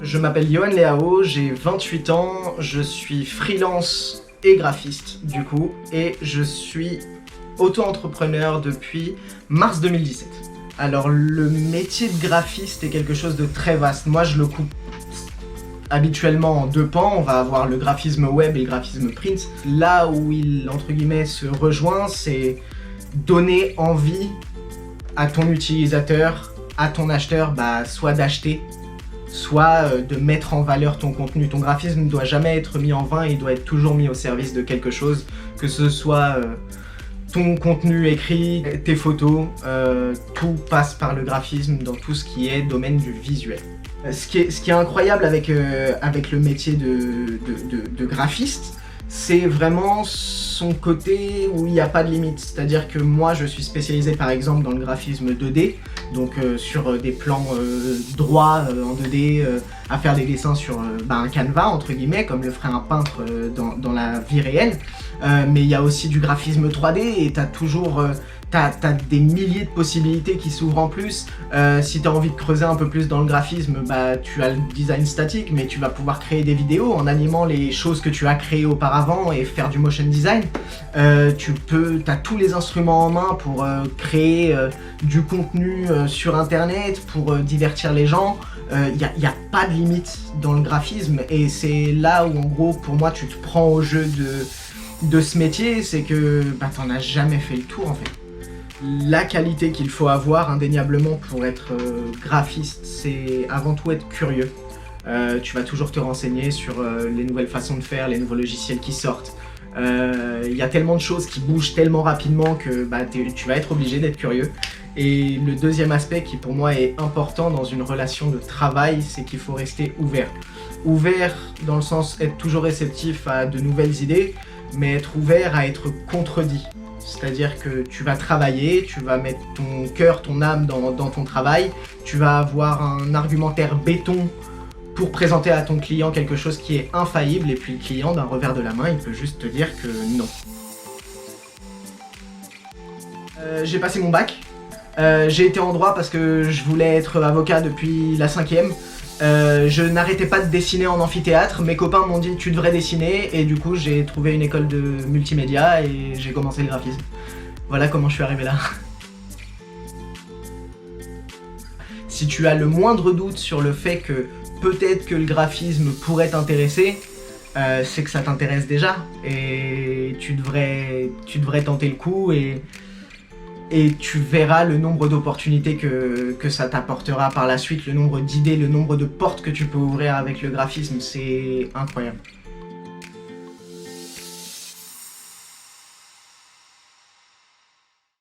Je m'appelle Yohan Leao, j'ai 28 ans, je suis freelance et graphiste du coup, et je suis auto-entrepreneur depuis mars 2017. Alors le métier de graphiste est quelque chose de très vaste. Moi je le coupe habituellement en deux pans. On va avoir le graphisme web et le graphisme print. Là où il, entre guillemets, se rejoint, c'est donner envie à ton utilisateur, à ton acheteur, soit d'acheter, soit de mettre en valeur ton contenu. Ton graphisme ne doit jamais être mis en vain, il doit être toujours mis au service de quelque chose, que ce soit ton contenu écrit, tes photos, tout passe par le graphisme dans tout ce qui est domaine du visuel. Ce qui est incroyable avec le métier de graphiste, c'est vraiment son côté où il n'y a pas de limite. C'est-à-dire que moi je suis spécialisé par exemple dans le graphisme 2D, donc sur des plans droits en 2D, à faire des dessins sur un canevas entre guillemets, comme le ferait un peintre dans la vie réelle. Mais il y a aussi du graphisme 3D et t'as toujours t'as des milliers de possibilités qui s'ouvrent en plus. Si tu as envie de creuser un peu plus dans le graphisme, tu as le design statique, mais tu vas pouvoir créer des vidéos en animant les choses que tu as créées auparavant et faire du motion design. T'as tous les instruments en main pour créer du contenu sur internet, pour divertir les gens. Il n'y a pas de limite dans le graphisme, et c'est là où en gros pour moi tu te prends au jeu de ce métier, c'est que t'en as jamais fait le tour en fait. La qualité qu'il faut avoir indéniablement pour être graphiste, c'est avant tout être curieux. Tu vas toujours te renseigner sur les nouvelles façons de faire, les nouveaux logiciels qui sortent. Il y a tellement de choses qui bougent tellement rapidement que tu vas être obligé d'être curieux. Et le deuxième aspect qui pour moi est important dans une relation de travail, c'est qu'il faut rester ouvert. Ouvert dans le sens être toujours réceptif à de nouvelles idées, mais être ouvert à être contredit. C'est-à-dire que tu vas travailler, tu vas mettre ton cœur, ton âme dans ton travail, tu vas avoir un argumentaire béton pour présenter à ton client quelque chose qui est infaillible, et puis le client, d'un revers de la main, il peut juste te dire que non. J'ai passé mon bac, j'ai été en droit parce que je voulais être avocat depuis la 5e. Je n'arrêtais pas de dessiner en amphithéâtre, mes copains m'ont dit tu devrais dessiner, et du coup j'ai trouvé une école de multimédia et j'ai commencé le graphisme. Voilà comment je suis arrivé là. Si tu as le moindre doute sur le fait que peut-être que le graphisme pourrait t'intéresser, c'est que ça t'intéresse déjà, et tu devrais tenter le coup, et tu verras le nombre d'opportunités que ça t'apportera par la suite, le nombre d'idées, le nombre de portes que tu peux ouvrir avec le graphisme, c'est incroyable.